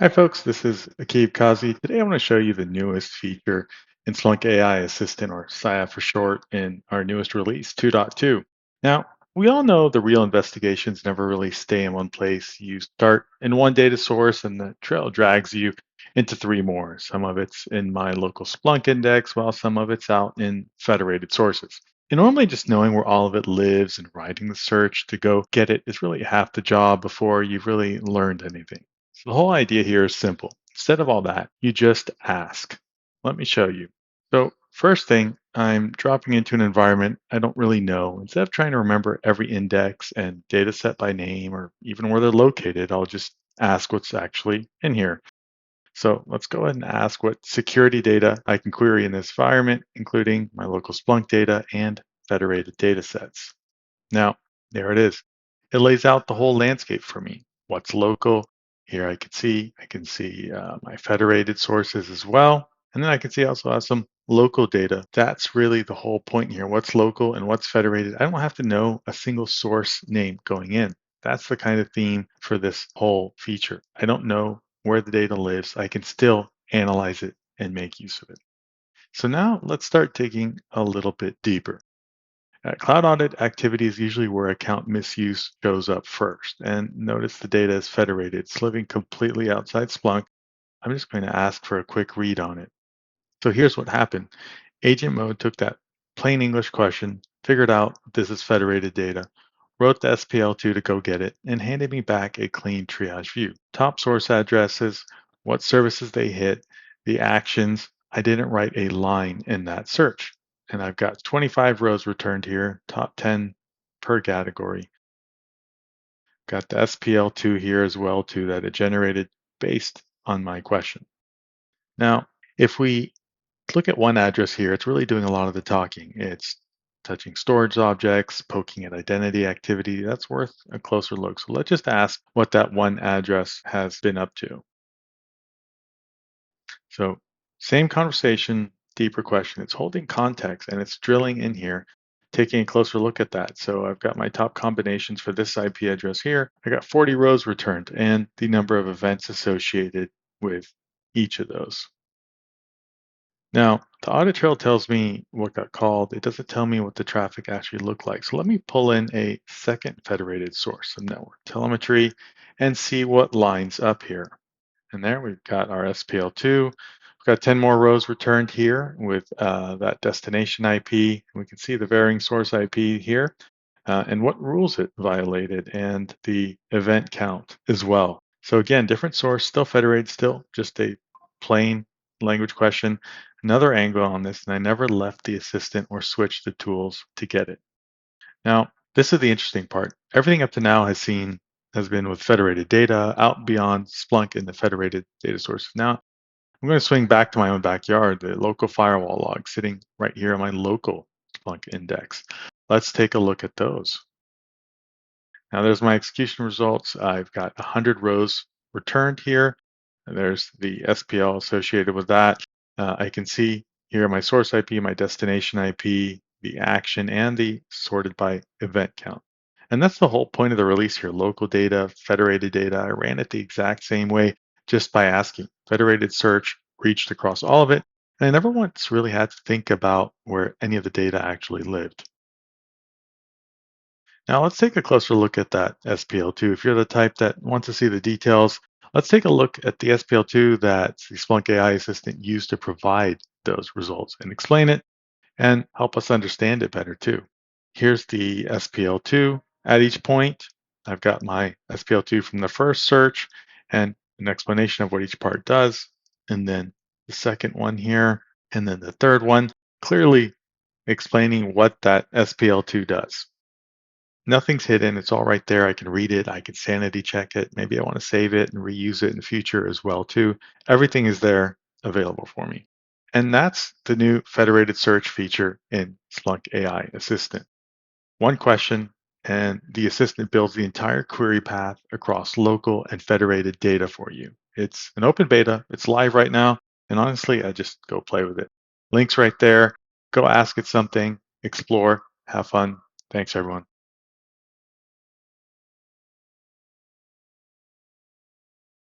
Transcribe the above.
Hi folks, this is Akib Kazi. Today I want to show you the newest feature in Splunk AI Assistant, or SIA for short, in our newest release, 2.2. Now, we all know the real investigations never really stay in one place. You start in one data source and the trail drags you into three more. Some of it's in my local Splunk index, while some of it's out in federated sources. And normally just knowing where all of it lives and writing the search to go get it is really half the job before you've really learned anything. So the whole idea here is simple. Instead of all that, you just ask. Let me show you. So first thing, I'm dropping into an environment I don't really know. Instead of trying to remember every index and data set by name or even where they're located, I'll just ask what's actually in here. So let's go ahead and ask what security data I can query in this environment, including my local Splunk data and federated data sets. Now, there it is. It lays out the whole landscape for me. What's local? Here I can see my federated sources as well. And then I can see also have some local data. That's really the whole point here. What's local and what's federated? I don't have to know a single source name going in. That's the kind of theme for this whole feature. I don't know where the data lives. I can still analyze it and make use of it. So now let's start digging a little bit deeper. Cloud audit activity is usually where account misuse shows up first. And notice the data is federated. It's living completely outside Splunk. I'm just going to ask for a quick read on it. So here's what happened. Agent mode took that plain English question, figured out this is federated data, wrote the SPL2 to go get it, and handed me back a clean triage view. Top source addresses, what services they hit, the actions. I didn't write a line in that search. And I've got 25 rows returned here, top 10 per category. Got the SPL2 here as well too that it generated based on my question. Now, if we look at one address here, it's really doing a lot of the talking. It's touching storage objects, poking at identity activity. That's worth a closer look. So let's just ask what that one address has been up to. So same conversation, deeper question. It's holding context and it's drilling in here, taking a closer look at that. So I've got my top combinations for this IP address here. I got 40 rows returned and the number of events associated with each of those. Now, the audit trail tells me what got called. It doesn't tell me what the traffic actually looked like. So let me pull in a second federated source of network telemetry and see what lines up here. And there we've got our SPL2. We've got 10 more rows returned here with that destination IP. We can see the varying source IP here and what rules it violated and the event count as well. So again, different source, still federated, still just a plain language question. Another angle on this, and I never left the assistant or switched the tools to get it. Now, this is the interesting part. Everything up to now has been with federated data out beyond Splunk and the federated data sources. Now, I'm going to swing back to my own backyard, the local firewall log sitting right here on my local Splunk index. Let's take a look at those. Now there's my execution results. I've got 100 rows returned here. And there's the SPL associated with that. I can see here my source IP, my destination IP, the action, and the sorted by event count. And that's the whole point of the release here, local data, federated data. I ran it the exact same way just by asking. Federated search reached across all of it. And I never once really had to think about where any of the data actually lived. Now let's take a closer look at that SPL2. If you're the type that wants to see the details, let's take a look at the SPL2 that the Splunk AI Assistant used to provide those results and explain it and help us understand it better too. Here's the SPL2. At each point, I've got my SPL2 from the first search and an explanation of what each part does, and then the second one here, and then the third one, clearly explaining what that SPL2 does. Nothing's hidden. It's all right there. I can read it. I can sanity check it. Maybe I want to save it and reuse it in the future as well too. Everything is there available for me. And that's the new federated search feature in Splunk AI Assistant. One question, and the assistant builds the entire query path across local and federated data for you. It's an open beta. It's live right now. And honestly, I just go play with it. Links right there. Go ask it something, explore, have fun. Thanks, everyone.